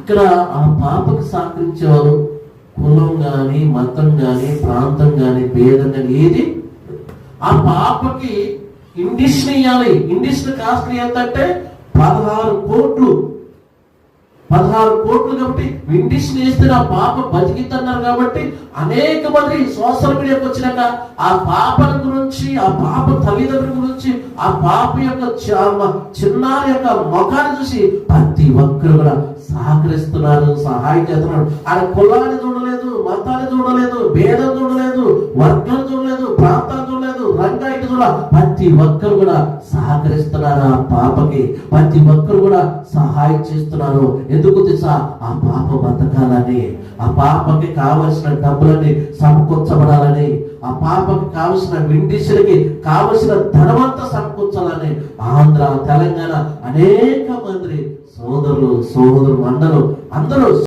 ఇక్కడ ఆ పాపకి సహకరించేవారు కులం గాని, మతం గాని, ప్రాంతం గాని, భేదం గాని ఏది. ఆ పాపకి ఇండిషన్ ఇవ్వాలి. ఇండిషన్ కాస్ట్ ఎంత అంటే 16 కోట్లు. 16 కోట్లు. కాబట్టి ఇండిషన్ వేస్తే ఆ పాప బతికిద్దన్నారు. కాబట్టి అనేక మంది సోషల్ మీడియాకి వచ్చినాక ఆ పాపల గురించి, ఆ పాప తల్లిదండ్రుల గురించి, ఆ పాప యొక్క చిన్నారి యొక్క ముఖాన్ని చూసి ప్రతి ఒక్కరు కూడా సహకరిస్తున్నారు, సహాయం చేస్తున్నారు. ఆయన కులాన్ని చూడలేదు, మతాన్ని చూడలేదు, భేదం చూడలేదు, వర్గాలు చూడలేదు, ప్రాంతాలు చూడలేదు, రంగాయికి చూడాలి. ప్రతి ఒక్కరు కూడా సహకరిస్తున్నారు ఆ పాపకి. ప్రతి ఒక్కరు కూడా సహాయం చేస్తున్నారు. ఎందుకు తెలుసా? ఆ పాప బతకాలని, ఆ పాపకి కావలసిన డబ్బులని సమకూర్చబడాలని, ఆ పాపకి కావలసిన విండిషన్కి కావలసిన ధనవంతా సమకూర్చాలని ఆంధ్ర, తెలంగాణ అనేక మంది సోదరులు మండలు అందరూ